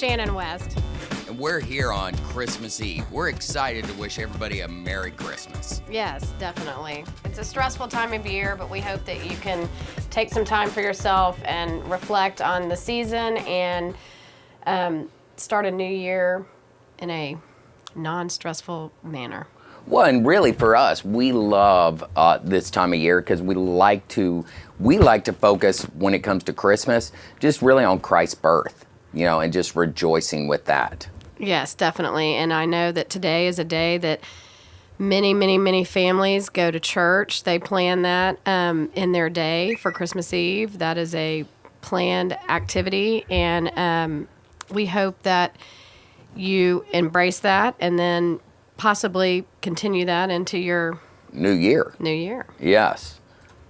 Shannon West. And we're here on Christmas Eve. We're excited to wish everybody a Merry Christmas. Yes, definitely. It's a stressful time of year, but we hope that you can take some time for yourself and reflect on the season and start a new year in a non-stressful manner. Well, and really for us, we love this time of year because we like to focus when it comes to Christmas, just really on Christ's birth, and just rejoicing with that. Yes, definitely. And I know that today is a day that many, many, many families go to church. They plan that in their day for Christmas Eve. That is a planned activity, and we hope that you embrace that and then possibly continue that into your New Year. Yes.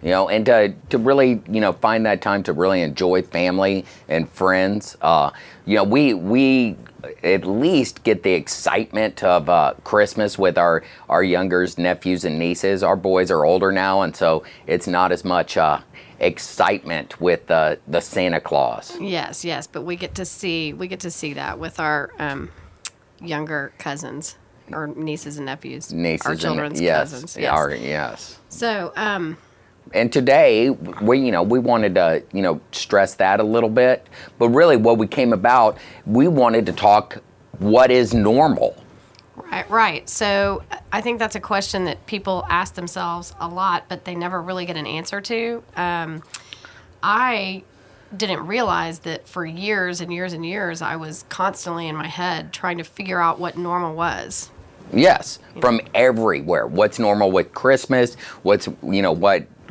And to really, find that time to really enjoy family and friends. We at least get the excitement of Christmas with our younger nephews and nieces. Our boys are older now, and so it's not as much excitement with the Santa Claus. Yes, but we get to see that with our younger cousins. Or nieces and nephews. Our children's cousins. Yes. So, and today, we wanted to, stress that a little bit. But really what we came about, we wanted to talk what is normal. Right. So I think that's a question that people ask themselves a lot, but they never really get an answer to. I didn't realize that for years and years and years, I was constantly in my head trying to figure out what normal was. Yes, from everywhere. What's normal with Christmas? What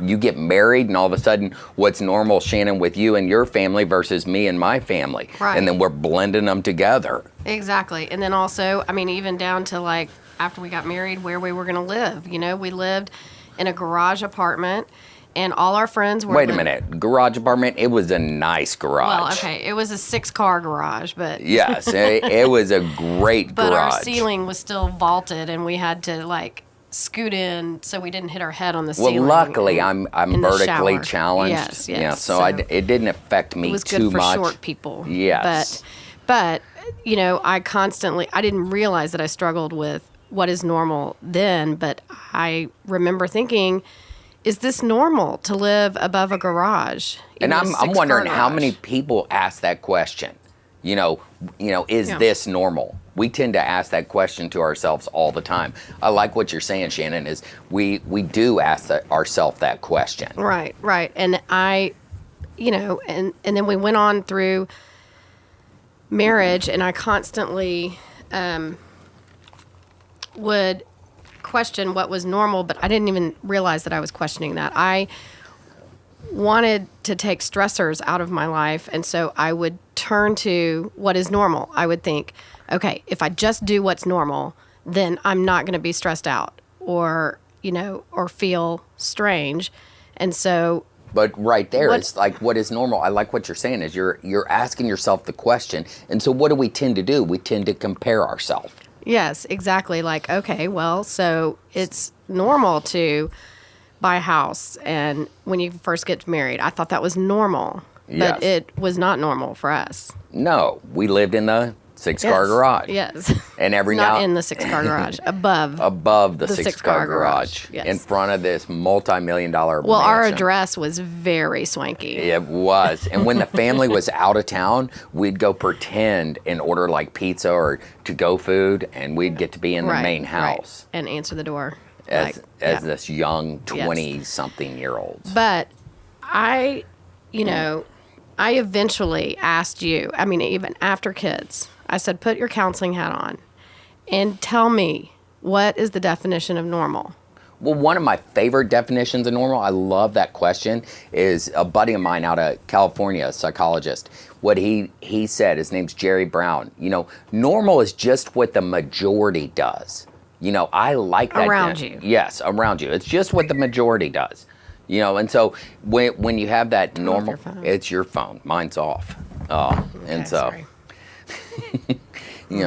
you get married and all of a sudden what's normal, Shannon, with you and your family versus me and my family. Right. And then we're blending them together. Exactly. And then also, even down to after we got married, where we were going to live. We lived in a garage apartment. And all our friends were... Wait a minute. Garage apartment? It was a nice garage. Well, okay. It was a 6-car garage, but... Yes. It was a great garage. But our ceiling was still vaulted, and we had to, scoot in so we didn't hit our head on the ceiling. Well, luckily, I'm vertically challenged. Yes. Yeah, so it didn't affect me too much. It was good for short people. Yes. But I didn't realize that I struggled with what is normal then, but I remember thinking... Is this normal to live above a garage? And I'm wondering how many people ask that question. Is this normal? We tend to ask that question to ourselves all the time. I like what you're saying, Shannon, is we do ask ourselves that question. Right. And and then we went on through marriage, and I constantly would question what was normal, but I didn't even realize that I was questioning that. I wanted to take stressors out of my life, and so I would turn to what is normal. I would think, okay, if I just do what's normal, then I'm not going to be stressed out or feel strange. And so but right there, it's like what is normal. I like what you're saying is you're asking yourself the question. And so what do we tend to do? We tend to compare ourselves. Yes, exactly. Okay, well, so it's normal to buy a house, and when you first get married, I thought that was normal, yes. But it was not normal for us. No, we lived in the 6-car garage. Yes. And not in the 6-car garage, above the 6-car garage. Yes. In front of this multi-million-dollar Well, mansion. our address was very swanky. It was. And when the family was out of town, we'd go pretend and order pizza or to-go food, and we'd get to be in the main house. And answer the door. As this young 20-something-year-olds. But I eventually asked you, even after kids, I said, put your counseling hat on and tell me, what is the definition of normal? Well, one of my favorite definitions of normal, I love that question, is a buddy of mine out of California, a psychologist. What he said, his name's Jerry Brown, normal is just what the majority does. I like that. Around you. Yes, around you. It's just what the majority does. And so when you have that normal, it's your phone. Mine's off. And so, sorry.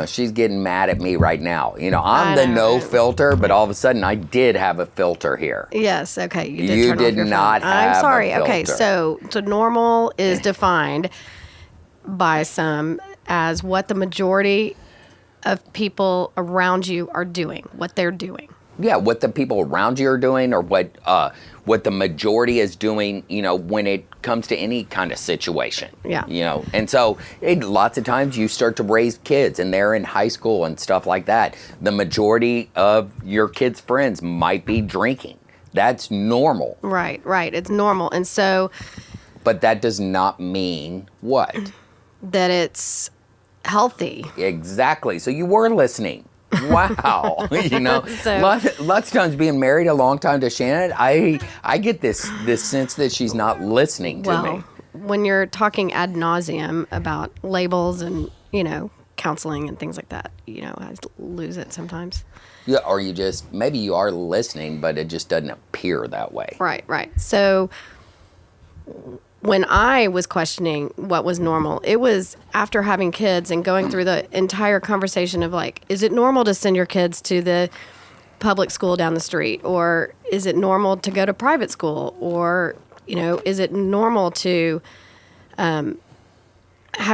She's getting mad at me right now. I'm the no filter, but all of a sudden I did have a filter here. Yes, okay. You did not have I'm sorry. a filter. Okay, so normal is defined by some as what the majority of people around you are doing, what they're doing. Yeah, what the people around you are doing, or what the majority is doing, when it comes to any kind of situation. Yeah. And so lots of times you start to raise kids and they're in high school and stuff like that. The majority of your kids' friends might be drinking. That's normal. Right. It's normal. And so... But that does not mean what? That it's healthy. Exactly. So you were listening. Wow. So, lots of times being married a long time to Shannon, I get this sense that she's not listening to me. When you're talking ad nauseum about labels and, counseling and things like that, I lose it sometimes. Yeah, or maybe you are listening, but it just doesn't appear that way. Right. So when I was questioning what was normal, it was after having kids and going through the entire conversation of is it normal to send your kids to the public school down the street? Or is it normal to go to private school? Or, is it normal to have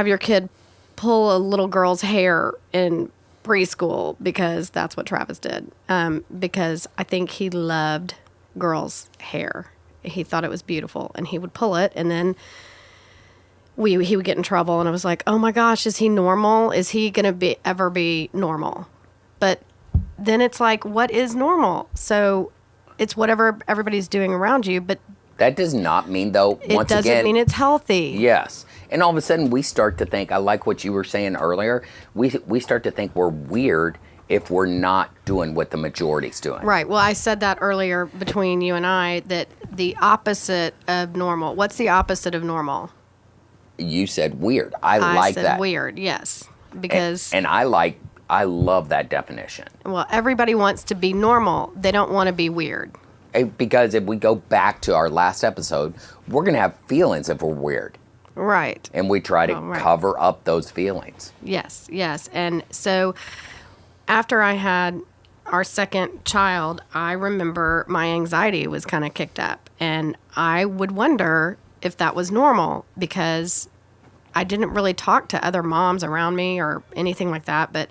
your kid pull a little girl's hair in preschool because that's what Travis did? Because I think he loved girls' hair. He thought it was beautiful, and he would pull it, and then he would get in trouble, and I was like, oh my gosh, is he normal? Is he going to ever be normal? But then it's like, what is normal? So it's whatever everybody's doing around you, but that does not mean, though, it doesn't mean it's healthy. Yes. And all of a sudden we start to think, I like what you were saying earlier, we start to think we're weird if we're not doing what the majority's doing. Right. Well, I said that earlier between you and I, that the opposite of normal. What's the opposite of normal? You said weird. I like said that. Weird, yes. Because and I love that definition. Well, everybody wants to be normal. They don't want to be weird. Because if we go back to our last episode, we're going to have feelings if we're weird. Right. And we try to cover up those feelings. Yes. And so after I had our second child, I remember my anxiety was kind of kicked up. And I would wonder if that was normal because I didn't really talk to other moms around me or anything like that.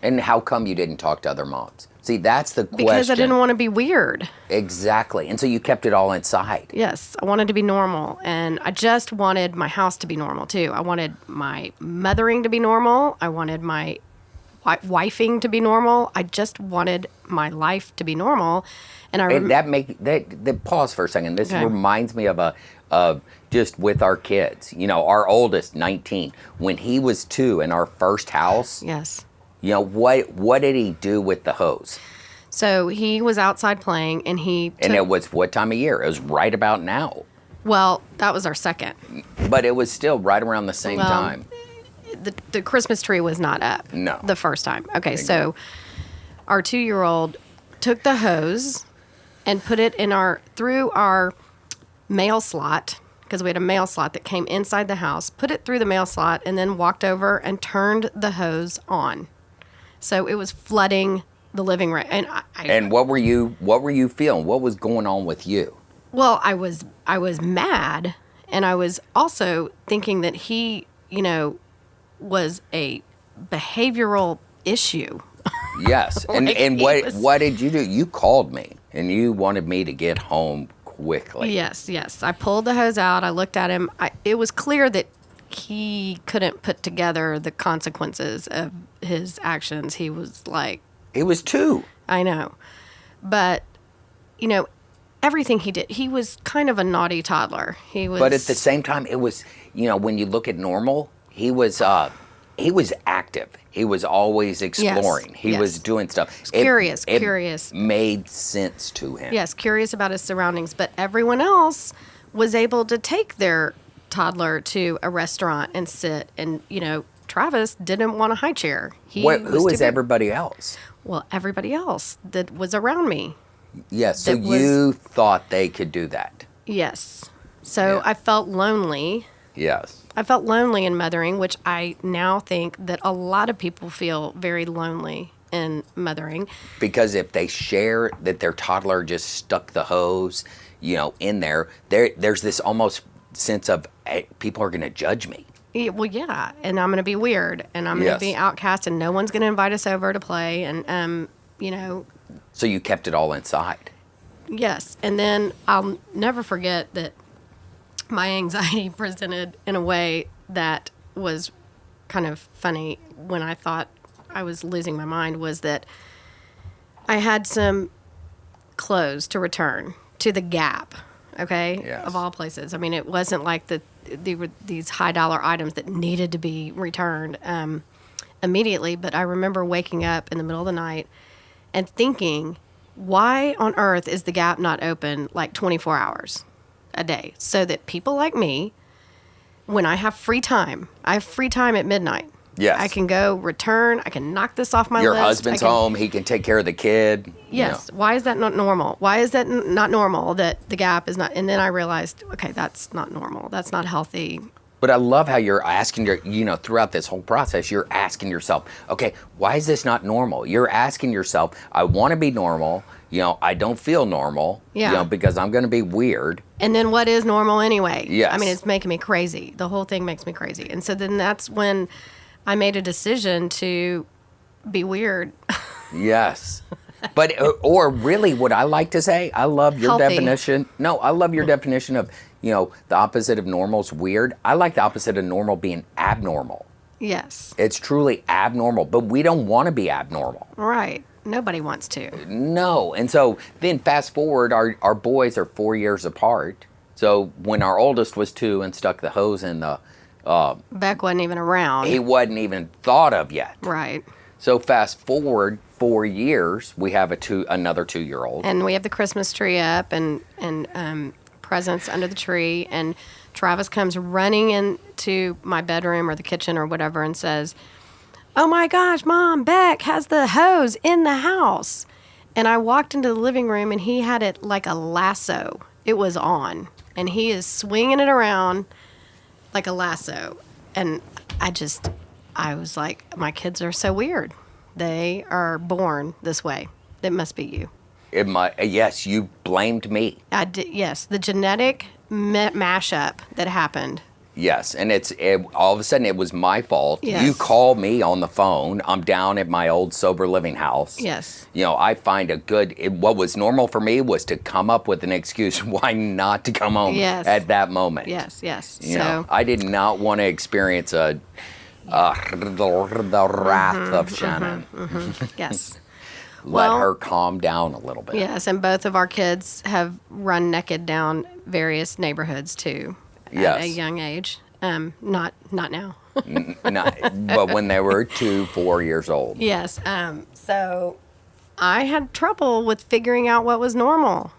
And how come you didn't talk to other moms? See, that's the question. Because I didn't want to be weird. Exactly. And so you kept it all inside. Yes. I wanted to be normal. And I just wanted my house to be normal, too. I wanted my mothering to be normal. I wanted my wifing to be normal. I just wanted my life to be normal. And that pause for a second. This reminds me of just with our kids. Our oldest, 19, when he was 2 in our first house. Yes. What did he do with the hose? So he was outside playing, and and it was what time of year? It was right about now. Well, that was our second. But it was still right around the same time. The Christmas tree was not up. No. The first time. Okay, so our 2-year-old took the hose and put it through our mail slot, because we had a mail slot that came inside the house, put it through the mail slot, and then walked over and turned the hose on. So it was flooding the living room. And what were you feeling? What was going on with you? Well, I was mad, and I was also thinking that he, was a behavioral issue. Yes. And what did you do? You called me and you wanted me to get home quickly. Yes. I pulled the hose out. I looked at him. It was clear that he couldn't put together the consequences of his actions. He was like... He was 2. I know. But, everything he did, he was kind of a naughty toddler. But at the same time, it was, when you look at normal, he was active. He was always exploring. He was doing stuff. Curious. It made sense to him. Yes, curious about his surroundings. But everyone else was able to take their toddler to a restaurant and sit. And, Travis didn't want a high chair. Who was everybody else? Well, everybody else that was around me. Yes, so you thought they could do that. Yes. So I felt lonely. Yes. I felt lonely in mothering, which I now think that a lot of people feel very lonely in mothering. Because if they share that their toddler just stuck the hose, in there's this almost sense of, hey, people are going to judge me. Well, yeah, and I'm going to be weird, and I'm going to be Yes. outcast, and no one's going to invite us over to play, and you know, So you kept it all inside. yes. And then I'll never forget that my anxiety presented in a way that was kind of funny when I thought I was losing my mind was that I had some clothes to return to the Gap, okay, Yes. of all places. I mean, it wasn't like they were these high dollar items that needed to be returned immediately. But I remember waking up in the middle of the night and thinking, why on earth is the Gap not open like 24 hours a day so that people like me, when I have free time at midnight. Yes. I can go return. I can knock this off my Your list. husband's home. He can take care of the kid. you Yes. know. Why is that not normal? Why is that not normal that the Gap is not? And then I realized, okay, that's not normal. That's not healthy. But I love how you're asking throughout this whole process, you're asking yourself, okay, why is this not normal? You're asking yourself, I want to be normal. I don't feel normal. Yeah. Because I'm going to be weird. And then what is normal anyway? Yes. I mean, it's making me crazy. The whole thing makes me crazy. And so then that's when I made a decision to be weird. Yes. But, or really what I like to say, I love your Healthy. definition. No, I love your definition of, the opposite of normal is weird. I like the opposite of normal being abnormal. Yes. It's truly abnormal, but we don't want to be abnormal. Right. Nobody wants to. No. And so then fast forward, our boys are 4 years apart. So when our oldest was 2 and stuck the hose in the, Beck wasn't even around. he wasn't even thought of yet. Right. So fast forward 4 years, we have another 2-year-old. And we have the Christmas tree up and presents under the tree. And Travis comes running into my bedroom or the kitchen or whatever and says, "Oh my gosh, Mom, Beck has the hose in the house." And I walked into the living room and he had it like a lasso. It was on. And he is swinging it around like a lasso. And I was like, my kids are so weird. They are born this way. It must be you. Yes, you blamed me. I did, yes, the genetic mashup that happened. Yes, and all of a sudden it was my fault. Yes. You call me on the phone. I'm down at my old sober living house. Yes. I find what was normal for me was to come up with an excuse why not to come home Yes. at that moment. Yes, yes. I did not want to experience the wrath of Shannon. Yes. Let Well- her calm down a little bit. Yes, and both of our kids have run naked down various neighborhoods too at Yes. a young age. Not now. But when they were 4 years old. Yes. So I had trouble with figuring out what was normal.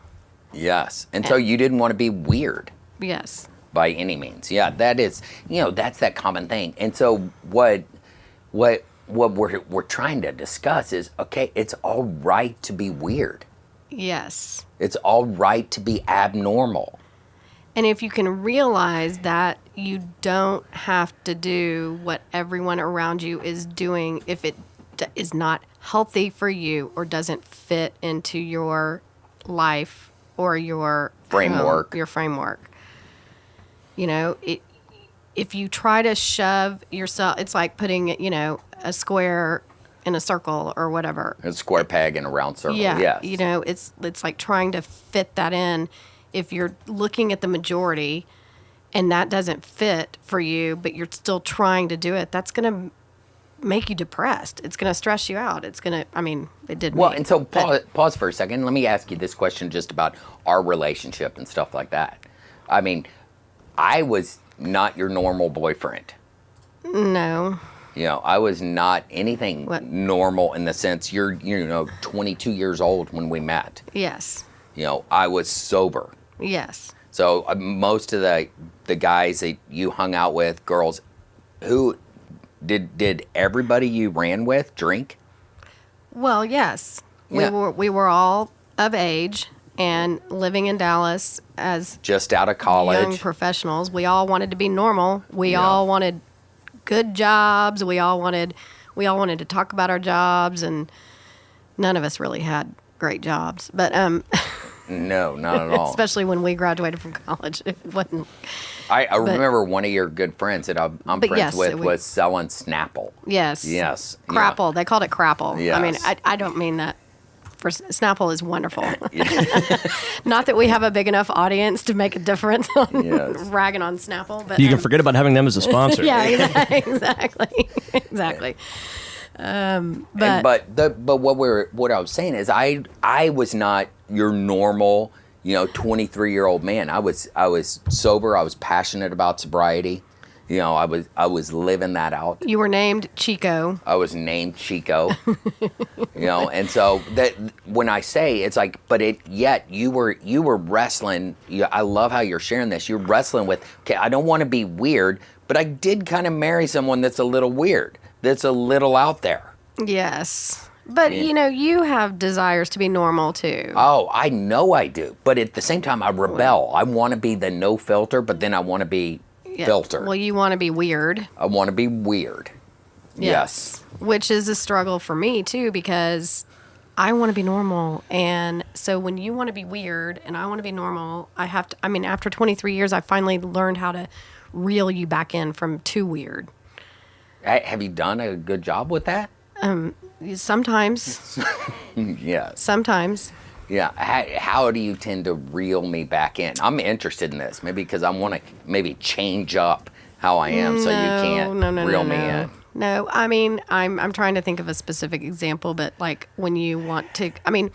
Yes. And so you didn't want to be weird. Yes. By any means. Yeah, that is, that's that common thing. And so what we're trying to discuss is, okay, it's all right to be weird. Yes. It's all right to be abnormal. And if you can realize that you don't have to do what everyone around you is doing if it is not healthy for you or doesn't fit into your life or your Framework. your framework. If you try to shove yourself, it's like putting, a square in a circle or whatever. A square peg in a round circle. Yeah. Yes. It's like trying to fit that in. If you're looking at the majority and that doesn't fit for you, but you're still trying to do it, that's going to make you depressed. It's going to stress you out. It did Well, me. and so But- pause for a second. Let me ask you this question just about our relationship and stuff like that. I mean, I was not your normal boyfriend. No. I was not anything What? normal in the sense you're 22 years old when we met. Yes. I was sober. Yes. So most of the guys that you hung out with, girls, who did everybody you ran with drink? Well, yes. Yeah. We were all of age and living in Dallas as Just out of young college. professionals. We all wanted to be normal. We Yeah. all wanted good jobs. We all wanted to talk about our jobs, and none of us really had great jobs. But No, not at all. Especially when we graduated from college. It wasn't. I remember one of your good friends that I'm friends yes, with was selling Snapple. Yes. Yes. Crapple. They called it Crapple. Yes. I mean, I don't mean that. Snapple is wonderful. Not that we have a big enough audience to make a difference on ragging on Snapple, but You can forget about having them as a sponsor. yeah, exactly. But what I was saying is I was not your normal 23-year-old man. I was sober. I was passionate about sobriety. I was living that out. You were named Chico. I was named Chico. And so that when I say it's like, yet you were wrestling. I love how you're sharing this. You're wrestling with, okay, I don't want to be weird, but I did kind of marry someone that's a little weird, that's a little out there. Yes. But, you have desires to be normal, too. Oh, I know I do. But at the same time, I rebel. I want to be the no filter, but then I want to be filter. Well, you want to be weird. I want to be weird. Yes. Which is a struggle for me, too, because I want to be normal. And so when you want to be weird and I want to be normal, after 23 years, I finally learned how to reel you back in from too weird. Have you done a good job with that? Sometimes. Yes. Sometimes. Yeah. How do you tend to reel me back in? I'm interested in this, maybe because I want to maybe change up how I am so you can't reel me in. No, I mean, I'm trying to think of a specific example, but like when you want to, I mean,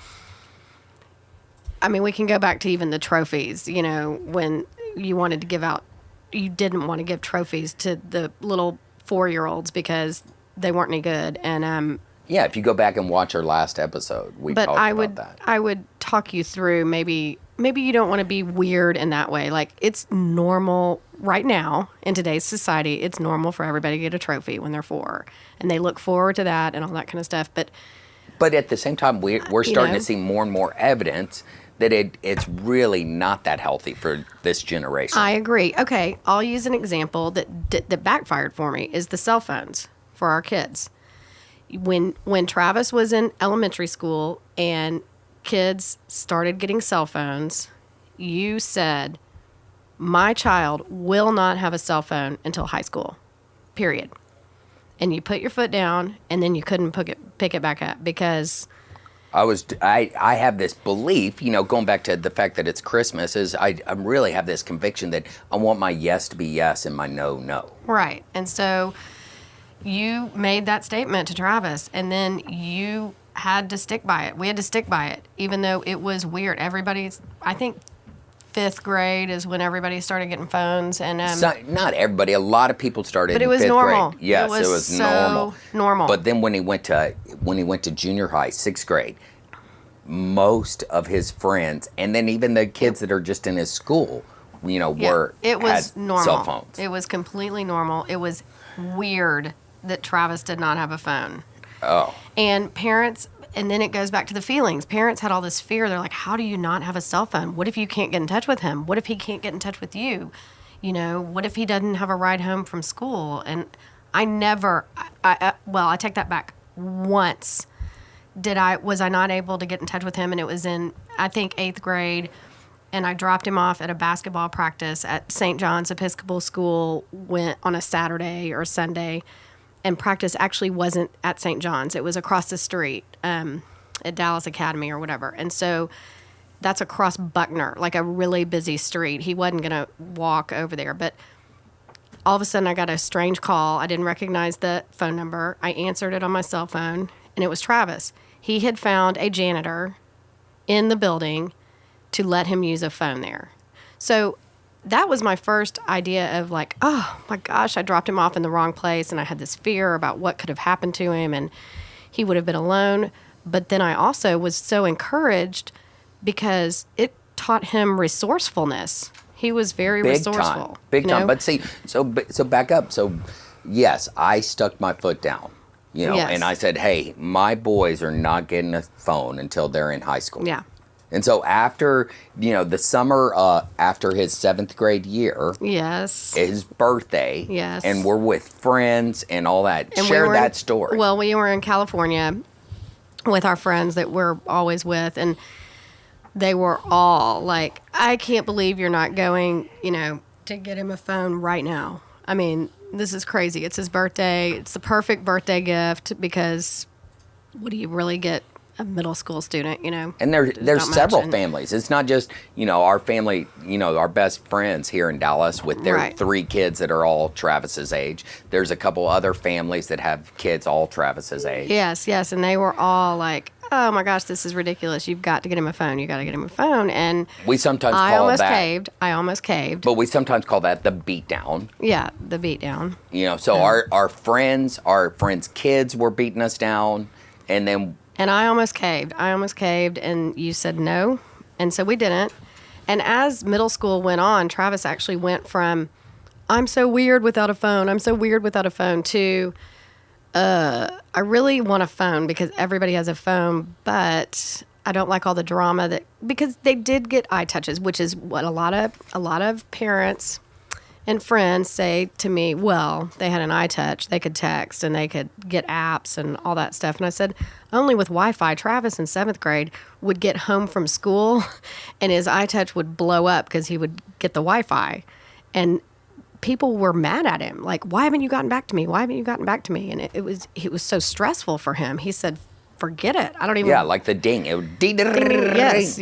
we can go back to even the trophies, when you wanted to give out, you didn't want to give trophies to the little 4-year-olds because they weren't any good. And, yeah, if you go back and watch our last episode, we talked about that. I would talk you through maybe you don't want to be weird in that way. Like, it's normal right now in today's society. It's normal for everybody to get a trophy when they're 4, and they look forward to that and all that kind of stuff. But at the same time, we're starting to see more and more evidence that it's really not that healthy for this generation. I agree. Okay, I'll use an example that backfired for me is the cell phones for our kids. When Travis was in elementary school and kids started getting cell phones, you said, my child will not have a cell phone until high school, period. And you put your foot down, and then you couldn't pick it back up because... I have this belief, going back to the fact that it's Christmas, is I really have this conviction that I want my yes to be yes and my no, no. Right. And so you made that statement to Travis, and then you had to stick by it. We had to stick by it, even though it was weird. I think 5th grade is when everybody started getting phones, and not everybody. A lot of people started. But it in was 5th normal. Grade. Yes, it was so normal. But then when he went to junior high, 6th grade, most of his friends, and then even the kids that are just in his school, had normal. Cell phones. It was completely normal. It was weird that Travis did not have a phone. Oh. And parents, and then it goes back to the feelings. Parents had all this fear. They're like, how do you not have a cell phone? What if you can't get in touch with him? What if he can't get in touch with you? What if he doesn't have a ride home from school? And I take that back. Once was I not able to get in touch with him, and it was in, I think, 8th grade, and I dropped him off at a basketball practice at St. John's Episcopal School, went on a Saturday or Sunday, and practice actually wasn't at St. John's. It was across the street at Dallas Academy or whatever. And so that's across Buckner, like a really busy street. He wasn't going to walk over there. But all of a sudden I got a strange call. I didn't recognize the phone number. I answered it on my cell phone, and it was Travis. He had found a janitor in the building to let him use a phone there. So that was my first idea of like, oh my gosh, I dropped him off in the wrong place, and I had this fear about what could have happened to him, and he would have been alone. But then I also was so encouraged because it taught him resourcefulness. He was very resourceful. Big time. But see, so back up. So yes, I stuck my foot down, Yes. and I said, hey, my boys are not getting a phone until they're in high school. Yeah. And so after, the summer after his 7th grade year, yes, his birthday, yes, and we're with friends and all that. And share that story. Well, we were in California with our friends that we're always with, and they were all like, I can't believe you're not going, to get him a phone right now. I mean, this is crazy. It's his birthday. It's the perfect birthday gift because what do you really get a middle school student, And there's not several much. families. It's not just, our family, our best friends here in Dallas with their Right. 3 kids that are all Travis's age. There's a couple other families that have kids all Travis's age. Yes, and they were all like, oh my gosh, this is ridiculous. You've got to get him a phone. You got to get him a phone. And We sometimes I call almost that, caved. I almost caved. but we sometimes call that the beatdown. Yeah, the beat down. So our friends' kids were beating us down, and then And I almost caved. And you said no. And so we didn't. And as middle school went on, Travis actually went from, I'm so weird without a phone, to, I really want a phone because everybody has a phone, but I don't like all the drama because they did get eye touches, which is what a lot of parents and friends say to me, well, they had an iTouch, they could text and they could get apps and all that stuff. And I said, only with Wi-Fi. Travis in 7th grade would get home from school and his iTouch would blow up because he would get the Wi-Fi. And people were mad at him. Like, why haven't you gotten back to me? And it was so stressful for him. He said, forget it. I don't even. yeah, like the ding. It would ding. Yes.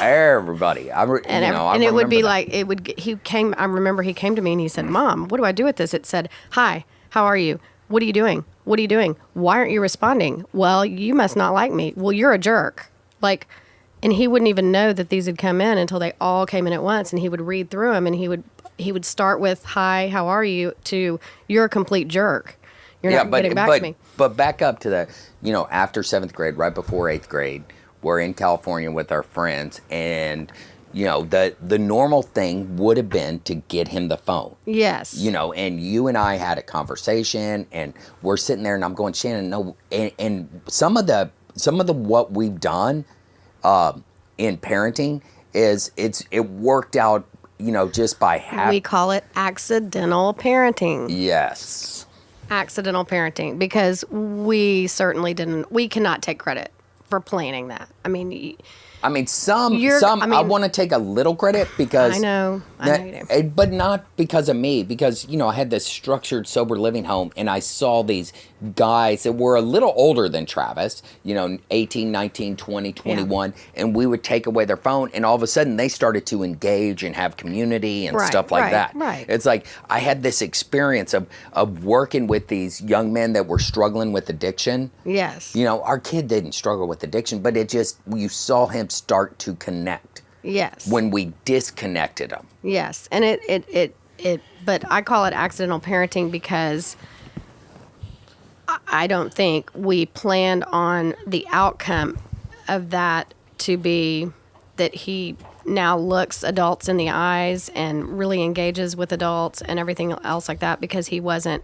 Everybody. And it would be like he came. I remember he came to me and he said, "Mom, what do I do with this?" It said, "Hi, how are you? What are you doing? What are you doing? Why aren't you responding? Well, you must not like me. Well, you're a jerk." And he wouldn't even know that these had come in until they all came in at once. And he would read through them and he would start with, "Hi, how are you?" to "You're a complete jerk. You're not getting back to me." But back up to the, after 7th grade, right before 8th grade, we're in California with our friends, and, the normal thing would have been to get him the phone. Yes. And you and I had a conversation, and we're sitting there, and I'm going, Shannon, no, and some of the what we've done in parenting is it worked out, just by having. We call it accidental parenting. Yes. Accidental parenting, because we cannot take credit for planning that. I mean, I want to take a little credit because I know you do. But not because of me, because I had this structured sober living home, and I saw these guys that were a little older than Travis, 18, 19, 20, 21, and we would take away their phone, and all of a sudden they started to engage and have community and stuff like that. Right. It's like I had this experience of working with these young men that were struggling with addiction. Yes. Our kid didn't struggle with addiction, but you saw him start to connect. Yes. When we disconnected him. Yes. And but I call it accidental parenting because I don't think we planned on the outcome of that to be that he now looks adults in the eyes and really engages with adults and everything else like that, because he wasn't,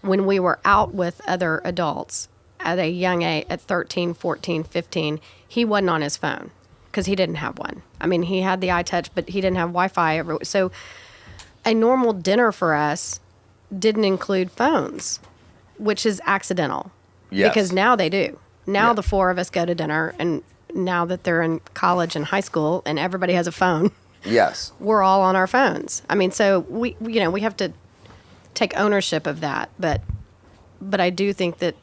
when we were out with other adults at a young age, at 13, 14, 15, he wasn't on his phone because he didn't have one. I mean, he had the iTouch, but he didn't have Wi-Fi. So a normal dinner for us didn't include phones, which is accidental. Yes. Because now they do. Now the 4 of us go to dinner, and now that they're in college and high school and everybody has a phone, Yes. we're all on our phones. I mean, so we have to take ownership of that. But I do think that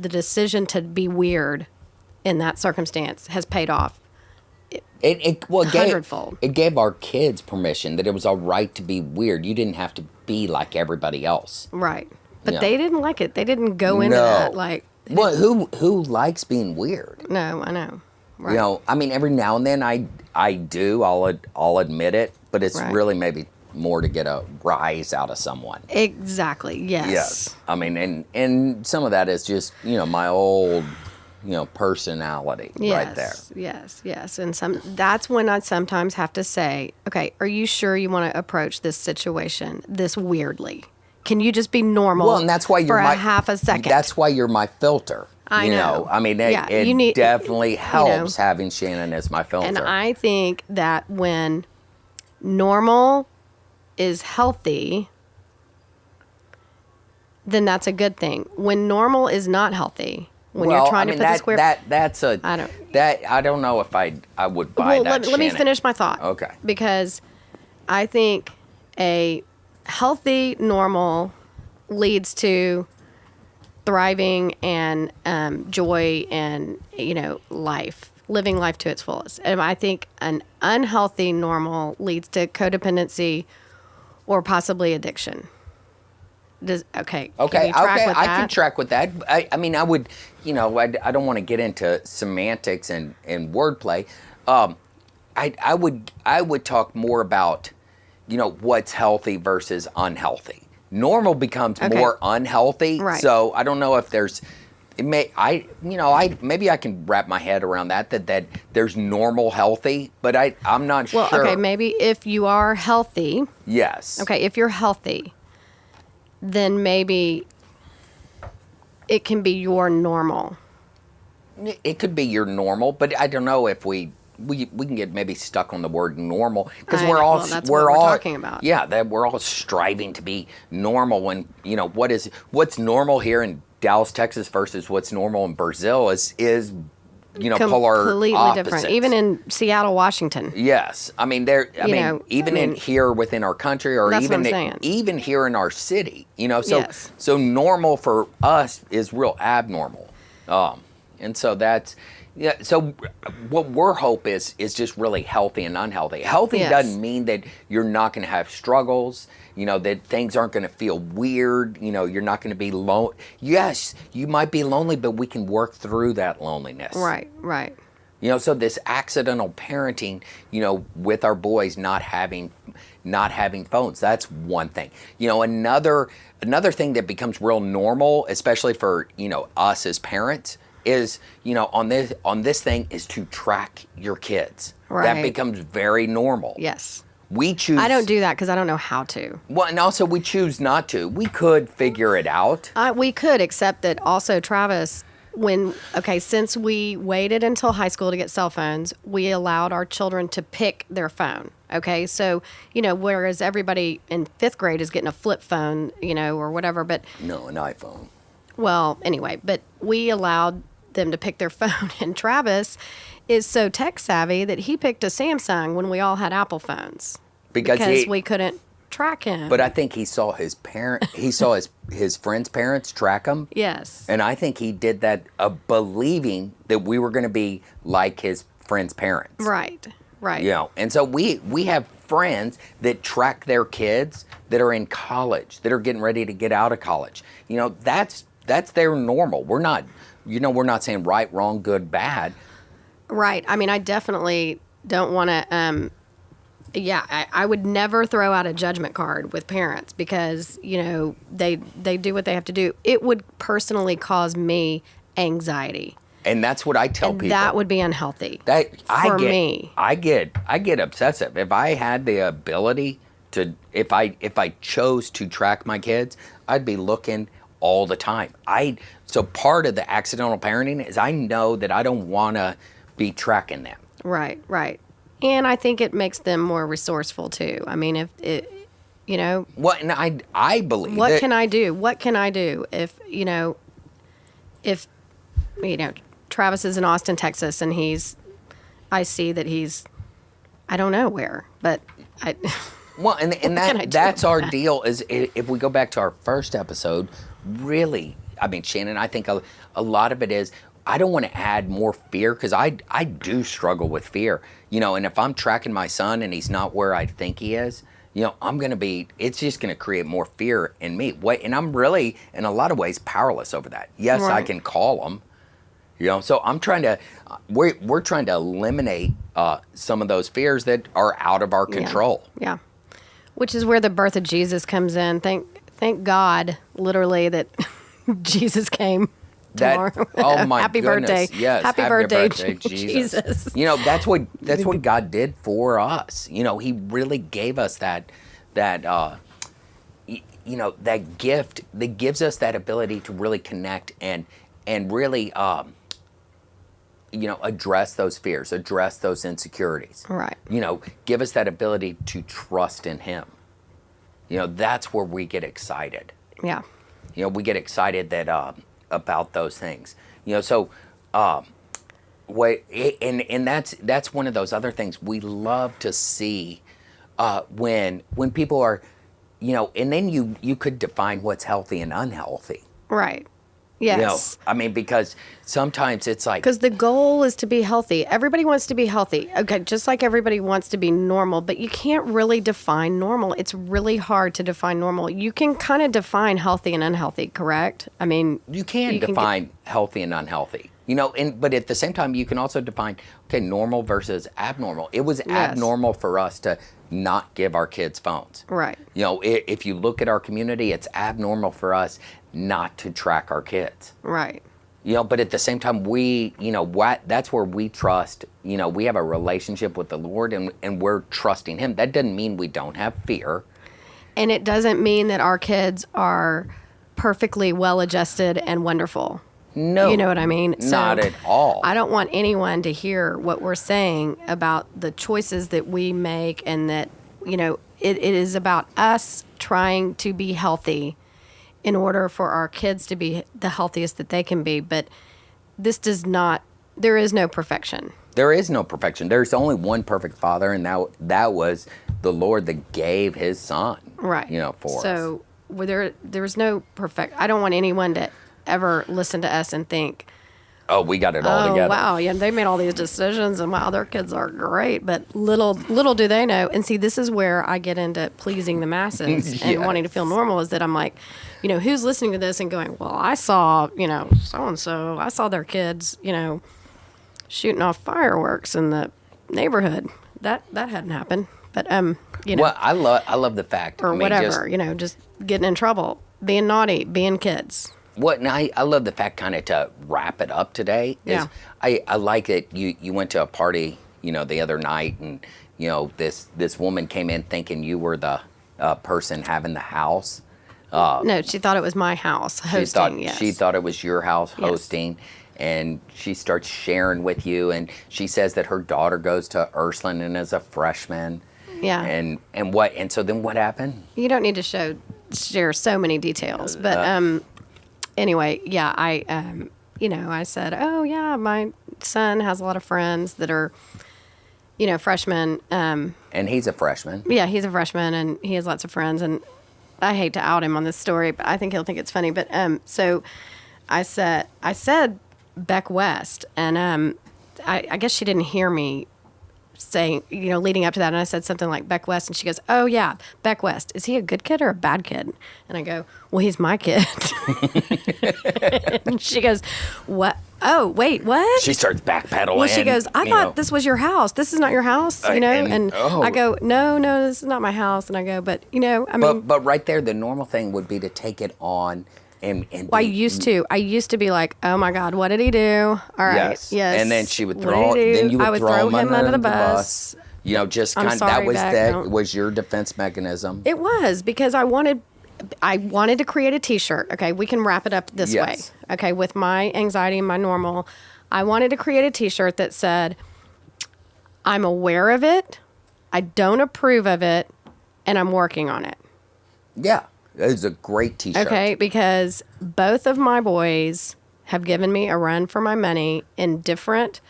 the decision to be weird in that circumstance has paid off. It Hundredfold. gave our kids permission that it was all right to be weird. You didn't have to be like everybody else. Right. But Yeah. they didn't like it. They didn't go into that like, Well, who likes being weird? no, I know. Right. I mean, every now and then I do. I'll admit it, but it's Right. really maybe more to get a rise out of someone. Exactly. Yes. Yes. I mean, and some of that is just my old personality right there. Yes. And that's when I sometimes have to say, okay, are you sure you want to approach this situation this weirdly? Can you just be normal? Well, and that's why you're for my a half a second. That's why you're my filter. I know. I mean, Yeah, it you need- definitely helps having Shannon as my filter. And I think that when normal is healthy, then that's a good thing. When normal is not healthy, when you're trying to put the square. I don't know if I would buy well, that. Let me finish my thought. Okay. Because I think a healthy normal leads to thriving and joy and living life to its fullest. And I think an unhealthy normal leads to codependency or possibly addiction. Okay. Can you track with I that? can track with that. I mean, I would, I don't want to get into semantics and wordplay. I would talk more about, what's healthy versus unhealthy. Normal becomes more unhealthy. Right. So I don't know if there's, maybe I can wrap my head around that there's normal healthy, but I'm not sure. Well, okay, maybe if you are healthy. Yes. Okay, if you're healthy, then maybe it can be your normal. It could be your normal, but I don't know if we can get maybe stuck on the word normal because that's what we're talking about. Yeah, that we're all striving to be normal when what's normal here in Dallas, Texas versus what's normal in Brazil is polar completely opposites. different. Even in Seattle, Washington. Yes, I mean in here within our country, or That's what I'm saying. even here in our city, Yes. So normal for us is real abnormal, and so that's. Yeah, so what we're hope is just really healthy and unhealthy. Healthy Yes. doesn't mean that you're not going to have struggles, that things aren't going to feel weird, you're not going to be lonely. Yes, you might be lonely, but we can work through that loneliness. Right. So this accidental parenting, with our boys not having phones, that's one thing. Another thing that becomes real normal, especially for, us as parents, is on this thing is to track your kids. Right. That becomes very normal. Yes. We choose. I don't do that because I don't know how to. Well, and also we choose not to. We could figure it out. We could, except that also Travis, since we waited until high school to get cell phones, we allowed our children to pick their phone. Okay, so whereas everybody in 5th grade is getting a flip phone, or whatever, but No, an iPhone. well, anyway, but we allowed them to pick their phone, and Travis is so tech savvy that he picked a Samsung when we all had Apple phones because we couldn't track him. But I think he saw his his friends' parents track him. Yes. And I think he did that believing that we were going to be like his friends' parents. Right. And so we have friends that track their kids that are in college, that are getting ready to get out of college. That's their normal. We're not saying right, wrong, good, bad. Right. I mean, I definitely don't want to. I would never throw out a judgment card with parents because they do what they have to do. It would personally cause me anxiety, and that's what I tell people. That would be unhealthy. Me. I get obsessive. If I had the ability to, if I chose to track my kids, I'd be looking all the time. So part of the accidental parenting is I know that I don't want to be tracking them. Right. And I think it makes them more resourceful too. I mean, if it, Well, and I believe. What can I do? What can I do if Travis is in Austin, Texas, and I see that he's, I don't know where, but I. Well, and that's our deal. Is if we go back to our first episode, really, I mean, Shannon, I think a lot of it is. I don't want to add more fear because I do struggle with fear, and if I'm tracking my son and he's not where I think he is, it's just going to create more fear in me. And I'm really, in a lot of ways, powerless over that. Yes, right. I can call him, so I'm trying to, we're trying to eliminate some of those fears that are out of our control. Yeah. Which is where the birth of Jesus comes in. Thank God, literally, that Jesus came. Tomorrow. Oh my happy goodness. birthday. Yes. Happy birthday, Jesus. That's what God did for us. He really gave us that gift that gives us that ability to really connect and really address those fears, address those insecurities. Right. Give us that ability to trust in him. That's where we get excited. Yeah. We get excited that about those things. So and that's one of those other things we love to see when people are, and then you could define what's healthy and unhealthy. Right. Yes. I mean, because sometimes it's like, because the goal is to be healthy. Everybody wants to be healthy. Okay, just like everybody wants to be normal, but you can't really define normal. It's really hard to define normal. You can kind of define healthy and unhealthy, correct? I mean, you can define healthy and unhealthy. But at the same time, you can also define, normal versus abnormal. It was abnormal for us to not give our kids phones. Right. If you look at our community, it's abnormal for us not to track our kids. Right. But at the same time, that's where we trust, we have a relationship with the Lord and we're trusting Him. That doesn't mean we don't have fear. And it doesn't mean that our kids are perfectly well-adjusted and wonderful. No. You know what I mean? Not at all. I don't want anyone to hear what we're saying about the choices that we make and that, it is about us trying to be healthy in order for our kids to be the healthiest that they can be. But there is no perfection. There is no perfection. There's only one perfect Father, and that was the Lord that gave His Son. Right. For us. So there's no perfect. I don't want anyone to ever listen to us and think, oh, we got it all together. Oh, wow. Yeah, they made all these decisions and wow, their kids are great. But little do they know. And see, this is where I get into pleasing the masses and wanting to feel normal is that I'm like, who's listening to this and going, well, I saw, so-and-so, I saw their kids, shooting off fireworks in the neighborhood. That hadn't happened. But, Well, I love the fact. Or whatever, just getting in trouble, being naughty, being kids. And I love the fact, kind of to wrap it up today, is I like that you went to a party, the other night, and, this woman came in thinking you were the person having the house. No, she thought it was my house hosting, She thought it was your house hosting, and she starts sharing with you, and she says that her daughter goes to Ursuline and is a freshman. Yeah. And so then what happened? You don't need to share so many details, but anyway, I said, oh yeah, my son has a lot of friends that are, freshmen. And he's a freshman. Yeah, he's a freshman, and he has lots of friends, and I hate to out him on this story, but I think he'll think it's funny. But so I said Beck West, and I guess she didn't hear me saying, leading up to that, and I said something like Beck West, and she goes, oh yeah, Beck West, is he a good kid or a bad kid? And I go, well, he's my kid. And she goes, what? Oh, wait, what? She starts backpedaling. Well, she goes, I thought this was your house. This is not your house, and I go, no, this is not my house. And I go, but, But right there, the normal thing would be to take it on. I used to be like, oh my God, what did he do? All right, yes. And then she would throw him under the bus. Just kind of, that was your defense mechanism. It was, because I wanted to create a T-shirt. Okay, we can wrap it up this way. Okay, with my anxiety and my normal, I wanted to create a T-shirt that said, I'm aware of it, I don't approve of it, and I'm working on it. Yeah. It's a great T-shirt. Okay, because both of my boys have given me a run for my money in different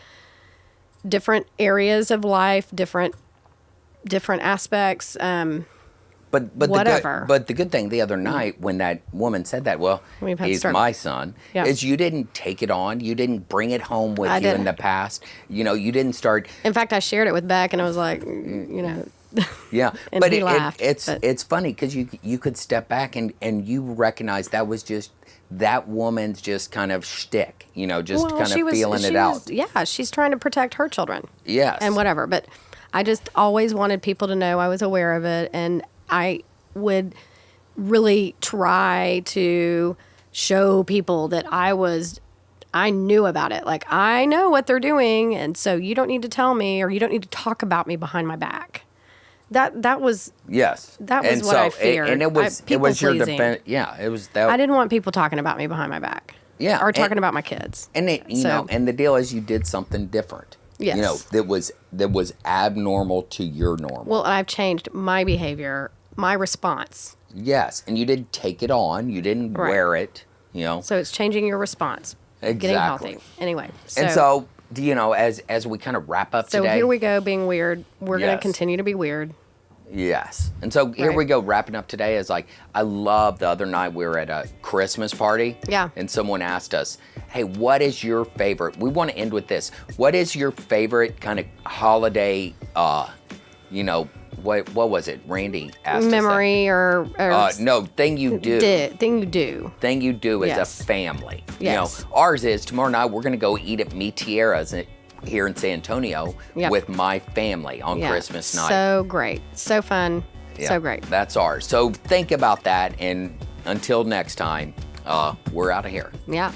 areas of life, different aspects. But whatever. The good thing the other night when that woman said that, he's my son, is you didn't take it on. You didn't bring it home with you in the past. You didn't start. In fact, I shared it with Beck, and I was like, Yeah, and but he laughed, it's funny because you could step back and you recognize that was just that woman's just kind of shtick, feeling it out. Yeah, she's trying to protect her children. Yes. And whatever, but I just always wanted people to know I was aware of it, and I would really try to show people that I knew about it. Like, I know what they're doing, and so you don't need to tell me, or you don't need to talk about me behind my back. That was what I feared. And it was your defense. Yeah, it was that. I didn't want people talking about me behind my back. Yeah, or talking about my kids. And and the deal is, you did something different. Yes. That was abnormal to your normal. Well, I've changed my behavior, my response. Yes, and you didn't take it on. You didn't wear it. So it's changing your response. getting healthy. Anyway, and so, you know, as we kind of wrap up so today. here we go, being weird. We're going Yes. to continue to be weird. Yes. And so here Right. we go, wrapping up today is like, I love the other night we were at a Christmas party. Yeah. And someone asked us, hey, what is your favorite? We want to end with this. What is your favorite kind of holiday, you know, what was it? Randy asked Memory or us that. No, thing you do. thing you do. Thing you do as Yes. a family. Yes. You know, ours is tomorrow night we're going to go eat at Mi Tierra's here in San Antonio Yep. with my family on Yeah. Christmas night. So great. So fun. Yeah, So great. That's ours. So think about that, and until next time, we're out of here. Yeah.